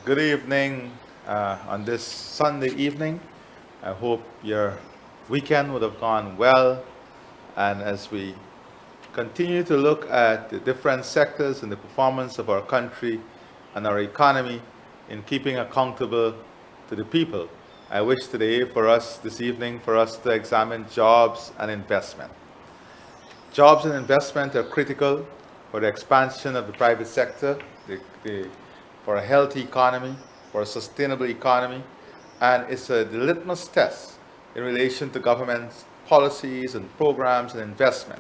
Good evening on this Sunday evening. I hope your weekend would have gone well. And as we continue to look at the different sectors and the performance of our country and our economy in keeping accountable to the people, I wish today for us, this evening, for us to examine jobs and investment. Jobs and investment are critical for the expansion of the private sector, for a healthy economy, for a sustainable economy, and it's the litmus test in relation to government's policies and programs and investment.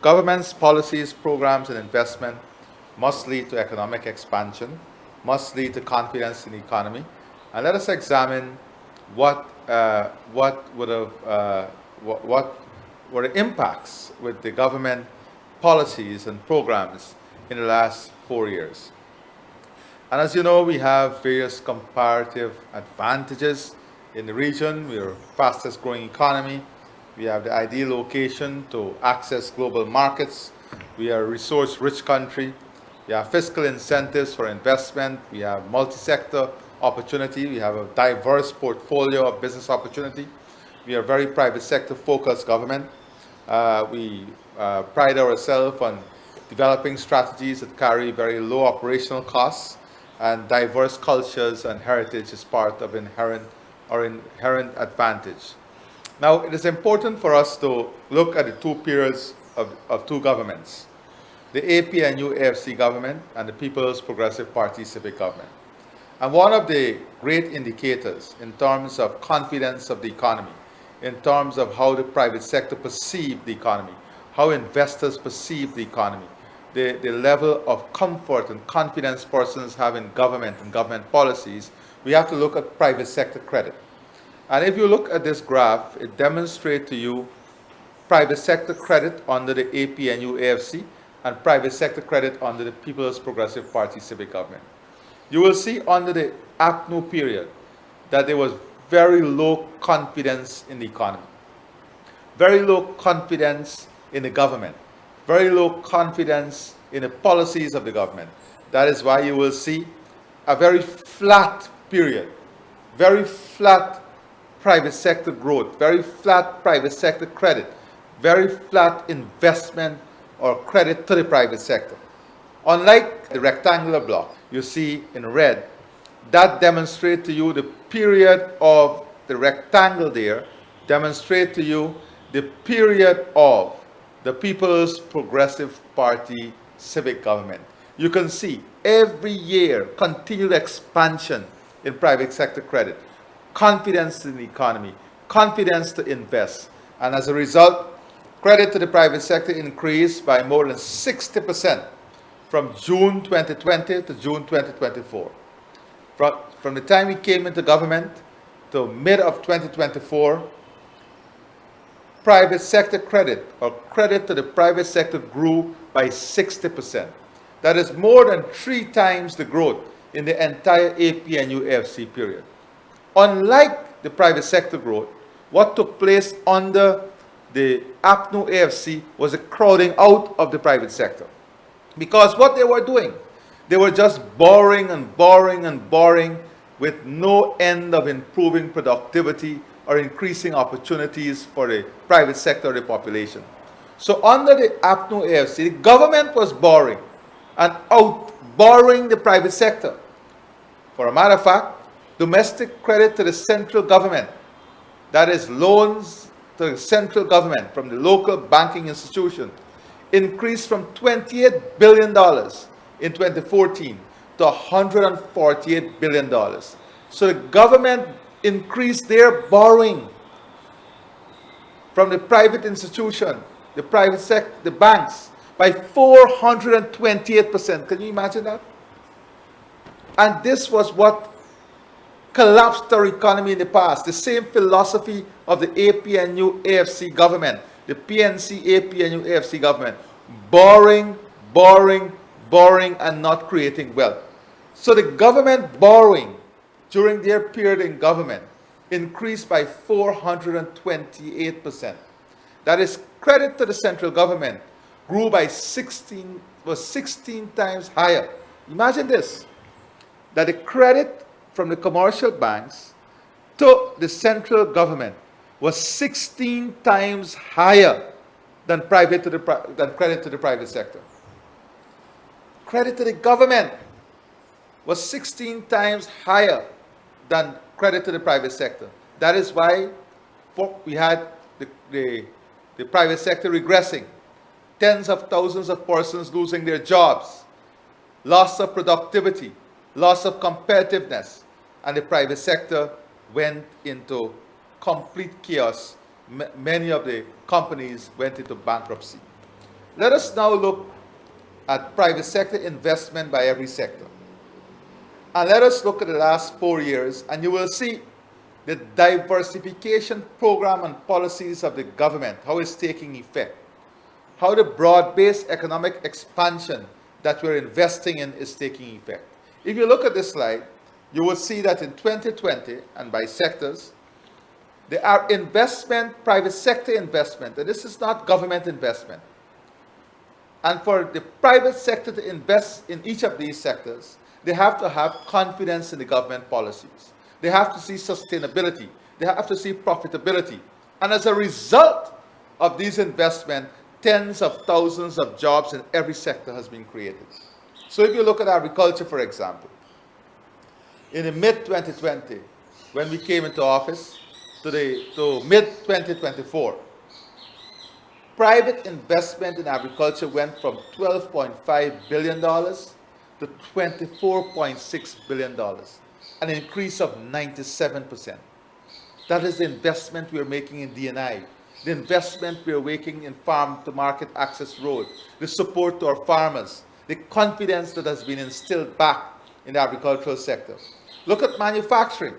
Government's policies, programs, and investment must lead to economic expansion, must lead to confidence in the economy, and let us examine what would have what were the impacts with the government policies and programs in the last 4 years. And as you know, we have various comparative advantages in the region. We are the fastest growing economy. We have the ideal location to access global markets. We are a resource rich country. We have fiscal incentives for investment. We have multi-sector opportunity. We have a diverse portfolio of business opportunity. We are a very private sector focused government. We pride ourselves on developing strategies that carry very low operational costs, and diverse cultures and heritage is part of inherent advantage. Now, it is important for us to look at the two periods of two governments, the APNU AFC government and the People's Progressive Party civic government. And one of the great indicators in terms of confidence of the economy, in terms of how the private sector perceive the economy, how investors perceive the economy, the level of comfort and confidence persons have in government and government policies, we have to look at private sector credit. And if you look at this graph, it demonstrates to you private sector credit under the APNU AFC and private sector credit under the People's Progressive Party civic government. You will see under the APNU period that there was very low confidence in the economy, very low confidence in the government, very low confidence in the policies of the government. That is why you will see a very flat period, very flat private sector growth, very flat private sector credit, very flat investment or credit to the private sector. Unlike the rectangular block you see in red, that demonstrates to you the period of the rectangle there, demonstrate to you the period of the People's Progressive Party civic government. You can see every year continued expansion in private sector credit, confidence in the economy, confidence to invest. And as a result, credit to the private sector increased by more than 60% from June 2020 to June 2024. From the time we came into government to mid of 2024, private sector credit or credit to the private sector grew by 60%. That is more than 3 times the growth in the entire APNU AFC period. Unlike the private sector growth, what took place under the APNU AFC was a crowding out of the private sector. Because what they were doing, they were just borrowing and borrowing and borrowing with no end of improving productivity or increasing opportunities for the private sector of the population. So under the APNU AFC, the government was borrowing and out borrowing the private sector. For a matter of fact, domestic credit to the central government, that is loans to the central government from the local banking institution, increased from $28 billion in 2014 to $148 billion. So the government increased their borrowing from the private institution, the private sector, the banks, by 428%. Can you imagine that? And this was what collapsed our economy in the past. The same philosophy of the APNU AFC government, the PNC APNU AFC government, borrowing, borrowing, borrowing, and not creating wealth. So the government borrowing during their period in government increased by 428%. That is, credit to the central government was 16 times higher. Imagine this. that the credit from the commercial banks to the central government was 16 times higher than credit to the private sector. Credit to the government was 16 times higher than credit to the private sector. That is why we had the private sector regressing, tens of thousands of persons losing their jobs, loss of productivity, loss of competitiveness, and the private sector went into complete chaos. Many of the companies went into bankruptcy. Let us now look at private sector investment by every sector. And let us look at the last 4 years, and you will see the diversification program and policies of the government, how it's taking effect, how the broad-based economic expansion that we're investing in is taking effect. If you look at this slide, you will see that in 2020, and by sectors, there are private sector investment, and this is not government investment. And for the private sector to invest in each of these sectors, they have to have confidence in the government policies. They have to see sustainability. They have to see profitability. And as a result of these investments, tens of thousands of jobs in every sector has been created. So if you look at agriculture, for example, in the mid-2020, when we came into office, to mid-2024, private investment in agriculture went from $12.5 billion to $24.6 billion, an increase of 97%. That is the investment we are making in D&I, the investment we are making in farm-to-market access road, the support to our farmers, the confidence that has been instilled back in the agricultural sector. Look at manufacturing.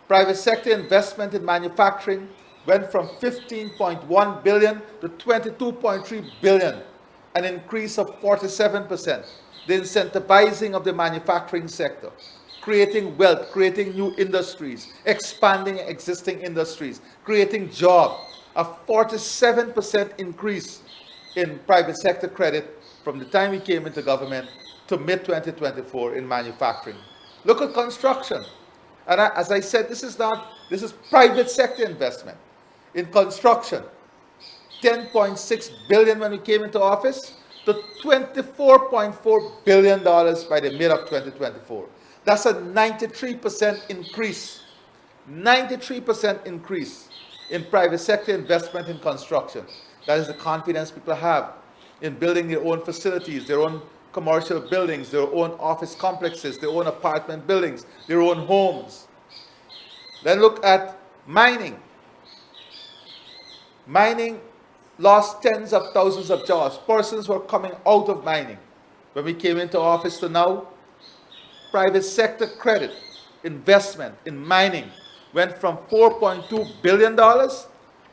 Private sector investment in manufacturing went from $15.1 billion to $22.3 billion, an increase of 47%. The incentivizing of the manufacturing sector, creating wealth, creating new industries, expanding existing industries, creating jobs, a 47% increase in private sector credit from the time we came into government to mid-2024 in manufacturing. Look at construction. And as I said, this is private sector investment. In construction, $10.6 billion when we came into office to $24.4 billion by the mid of 2024. That's a 93% increase. 93% increase in private sector investment in construction. That is the confidence people have in building their own facilities, their own commercial buildings, their own office complexes, their own apartment buildings, their own homes. Then look at mining. Mining lost tens of thousands of jobs. Persons were coming out of mining. When we came into office to now, private sector credit investment in mining went from $4.2 billion to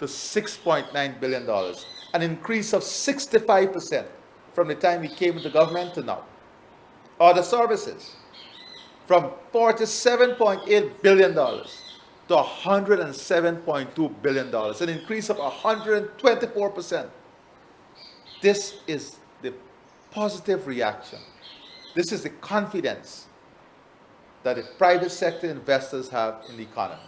$6.9 billion, an increase of 65% from the time we came into government to now. Other services, from $47.8 billion to $107.2 billion, an increase of 124%. This is the positive reaction. This is the confidence that the private sector investors have in the economy.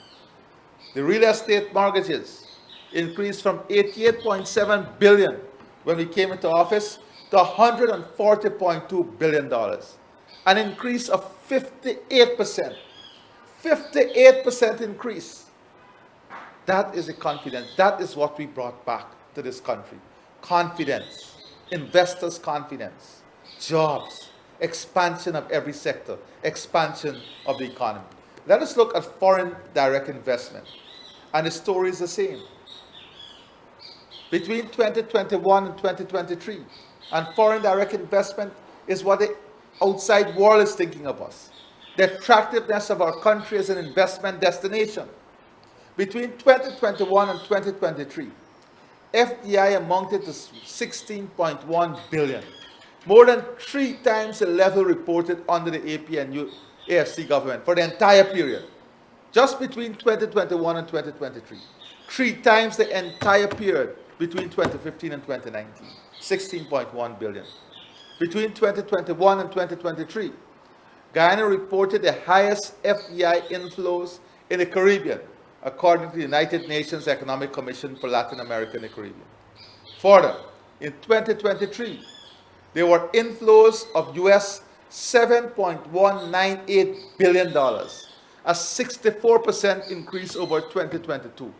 The real estate mortgages increased from $88.7 billion when we came into office to $140.2 billion, an increase of 58%. 58% increase. That is the confidence. That is what we brought back to this country. Confidence, investors' confidence, jobs, expansion of every sector, expansion of the economy. Let us look at foreign direct investment. And the story is the same. Between 2021 and 2023, and foreign direct investment is what the outside world is thinking of us. The attractiveness of our country as an investment destination. Between 2021 and 2023, FDI amounted to $16.1 billion, more than 3 times the level reported under the AP and AFC government for the entire period. Just between 2021 and 2023, 3 times the entire period between 2015 and 2019, $16.1 billion. Between 2021 and 2023, Guyana reported the highest FDI inflows in the Caribbean, according to the United Nations Economic Commission for Latin America and the Caribbean. Further, in 2023, there were inflows of US $7.198 billion, a 64% increase over 2022,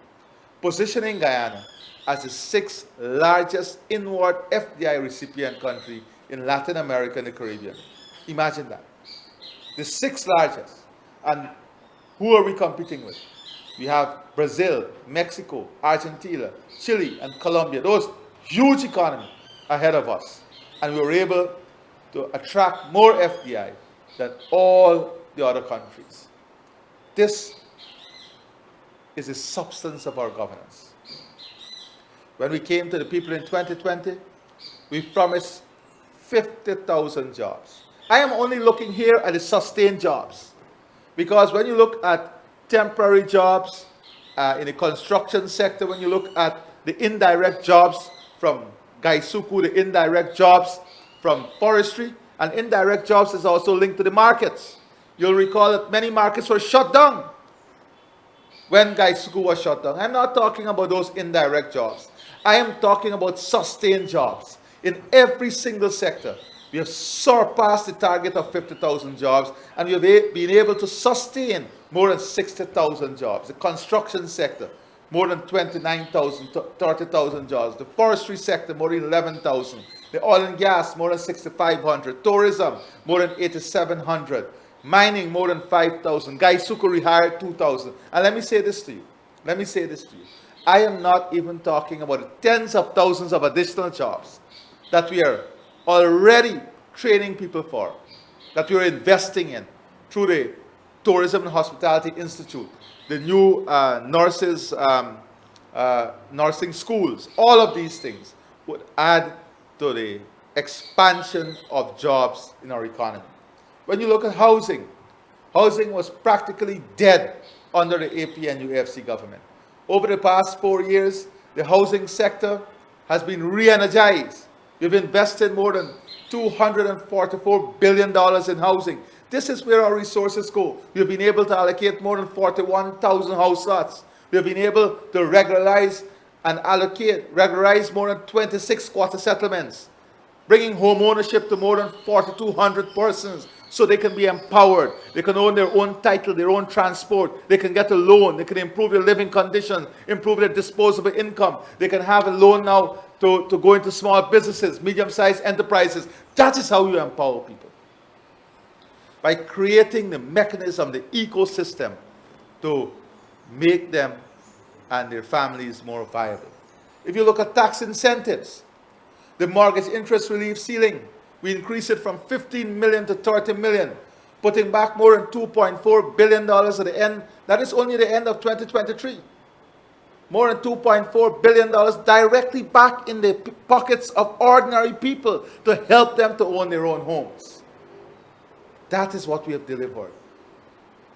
positioning Guyana as the sixth largest inward FDI recipient country in Latin America and the Caribbean. Imagine that. The sixth largest. And who are we competing with? We have Brazil, Mexico, Argentina, Chile, and Colombia. Those huge economies ahead of us. And we were able to attract more FDI than all the other countries. This is the substance of our governance. When we came to the people in 2020, we promised 50,000 jobs. I am only looking here at the sustained jobs, because when you look at temporary jobs in the construction sector, when you look at the indirect jobs from Gaisuku, the indirect jobs from forestry, and indirect jobs is also linked to the markets. You'll recall that many markets were shut down when Gaisuku was shut down. I'm not talking about those indirect jobs. I am talking about sustained jobs in every single sector. We have surpassed the target of 50,000 jobs, and we have been able to sustain more than 60,000 jobs. The construction sector, more than 29,000, 30,000 jobs. The forestry sector, more than 11,000. The oil and gas, more than 6,500. Tourism, more than 8,700. Mining, more than 5,000. Gaisuku rehired 2,000. And let me say this to you. I am not even talking about the tens of thousands of additional jobs that we are already training people for, that we are investing in through the Tourism and Hospitality Institute, the new nursing schools. All of these things would add to the expansion of jobs in our economy. When you look at housing, housing was practically dead under the APNUFC government. Over the past 4 years, the housing sector has been re-energized. We've invested more than $244 billion in housing. This is where our resources go. We've been able to allocate more than 41,000 house lots. We've been able to regularize more than 26 quarter settlements, bringing home ownership to more than 4,200 persons so they can be empowered. They can own their own title, their own transport. They can get a loan. They can improve their living conditions, improve their disposable income. They can have a loan now to go into small businesses, medium-sized enterprises. That is how you empower people. By creating the mechanism, the ecosystem to make them and their families more viable. If you look at tax incentives, the mortgage interest relief ceiling, we increased it from 15 million to 30 million, putting back more than $2.4 billion at the end. That is only the end of 2023. More than $2.4 billion directly back in the pockets of ordinary people to help them to own their own homes. That is what we have delivered.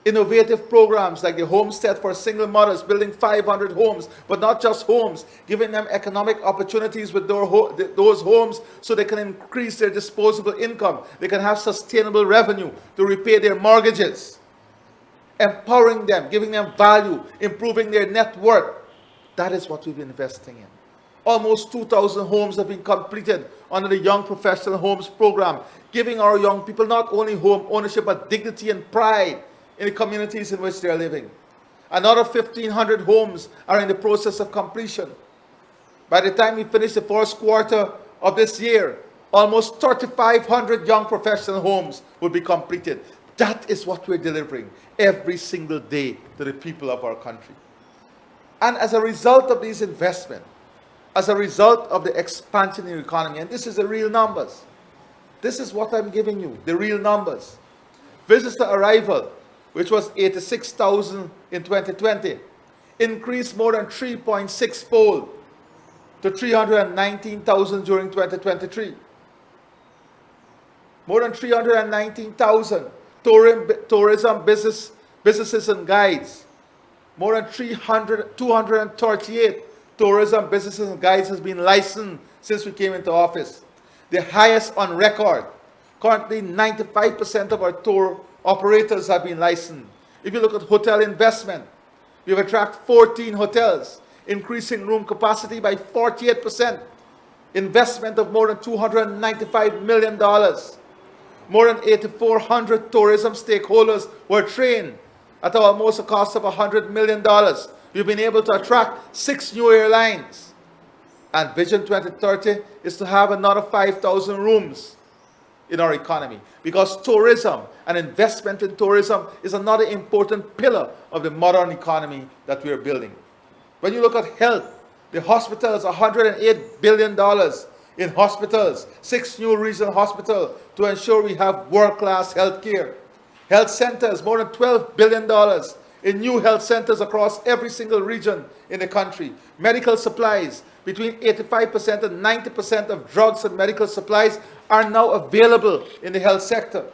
Innovative programs like the Homestead for Single Mothers, building 500 homes, but not just homes, giving them economic opportunities with those homes so they can increase their disposable income. They can have sustainable revenue to repay their mortgages. Empowering them, giving them value, improving their net worth. That is what we've been investing in. Almost 2,000 homes have been completed under the Young Professional Homes Program, giving our young people not only home ownership, but dignity and pride in the communities in which they are living. Another 1,500 homes are in the process of completion. By the time we finish the first quarter of this year, almost 3,500 young professional homes will be completed. That is what we're delivering every single day to the people of our country. And as a result of these investments, as a result of the expansion in the economy, and this is the real numbers. This is what I'm giving you, the real numbers. Visitor arrival, which was 86,000 in 2020, increased more than 3.6-fold to 319,000 during 2023. More than 319,000 tourism businesses and guides. More than 238 tourism businesses and guides has been licensed since we came into office. The highest on record. Currently, 95% of our tour operators have been licensed. If you look at hotel investment, we have attracted 14 hotels, increasing room capacity by 48%. Investment of more than $295 million. More than 8,400 tourism stakeholders were trained at almost a cost of $100 million. We've been able to attract 6 new airlines. And Vision 2030 is to have another 5,000 rooms in our economy, because tourism and investment in tourism is another important pillar of the modern economy that we are building. When you look at health, the hospitals, $108 billion in hospitals, 6 new regional hospitals to ensure we have world-class health care. Health centers, more than $12 billion in new health centers across every single region in the country. Medical supplies, between 85% and 90% of drugs and medical supplies are now available in the health sector.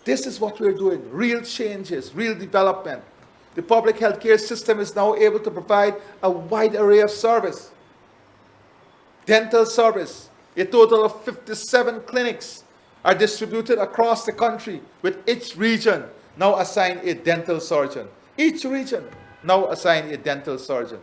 This is what we're doing, real changes, real development. The public healthcare system is now able to provide a wide array of service. Dental service, a total of 57 clinics are distributed across the country, with each region now assigned a dental surgeon. Each region now assigned a dental surgeon.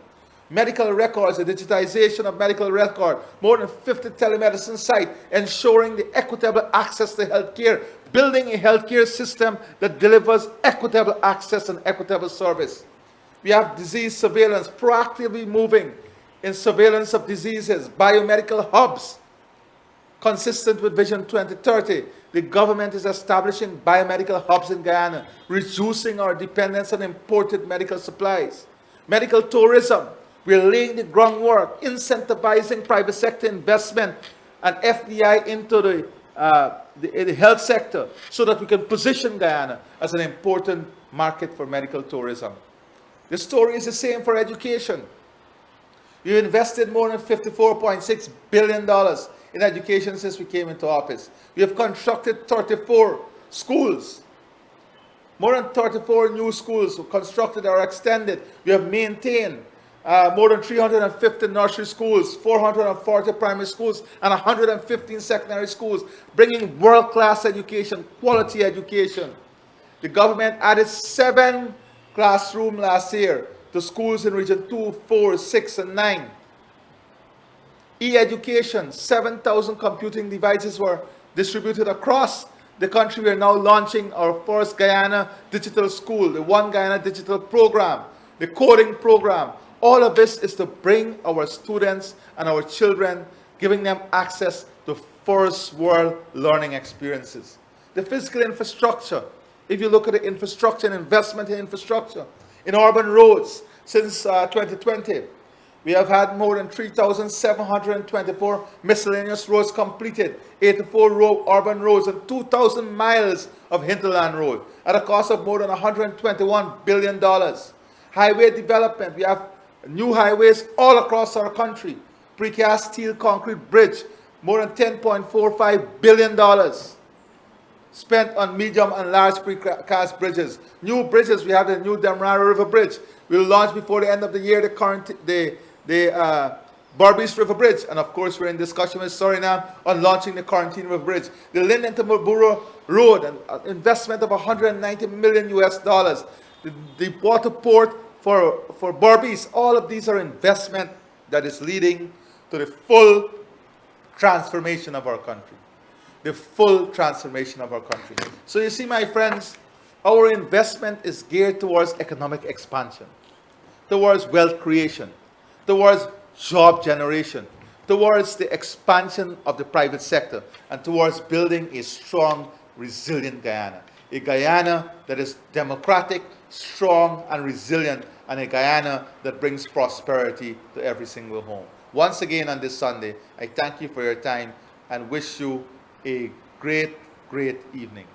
Medical records, the digitization of medical record, more than 50 telemedicine sites, ensuring the equitable access to healthcare, building a healthcare system that delivers equitable access and equitable service. We have disease surveillance, proactively moving in surveillance of diseases, biomedical hubs. Consistent with Vision 2030, the government is establishing biomedical hubs in Guyana, reducing our dependence on imported medical supplies. Medical tourism, we're laying the groundwork, incentivizing private sector investment and FDI into the health sector so that we can position Guyana as an important market for medical tourism. The story is the same for education. We invested more than $54.6 billion in education since we came into office. We have constructed 34 schools. More than 34 new schools were constructed or extended. We have maintained more than 350 nursery schools, 440 primary schools, and 115 secondary schools, bringing world-class education, quality education. The government added 7 classrooms last year to schools in Region 2, 4, 6, and 9. E-education, 7,000 computing devices were distributed across the country. We are now launching our first Guyana Digital School, the One Guyana Digital Program, the coding program. All of this is to bring our students and our children, giving them access to first world learning experiences. The physical infrastructure, if you look at the infrastructure and investment in infrastructure, in urban roads, since 2020, we have had more than 3,724 miscellaneous roads completed, 84 urban roads, and 2,000 miles of hinterland road at a cost of more than $121 billion. Highway development, we have new highways all across our country. Precast steel concrete bridge, more than $10.45 billion spent on medium and large precast bridges. New bridges, we have the new Demerara River Bridge. We'll launch before the end of the year the Barbies River Bridge. And of course, we're in discussion with Suriname on launching the Quarantine River Bridge. The Linden to Mabura Road, an investment of $190 million US. The water port for Barbies, all of these are investment that is leading to the full transformation of our country. The full transformation of our country. So you see, my friends, our investment is geared towards economic expansion, towards wealth creation, towards job generation, towards the expansion of the private sector, and towards building a strong, resilient Guyana. A Guyana that is democratic, strong, and resilient, and a Guyana that brings prosperity to every single home. Once again on this Sunday, I thank you for your time and wish you a great, great evening.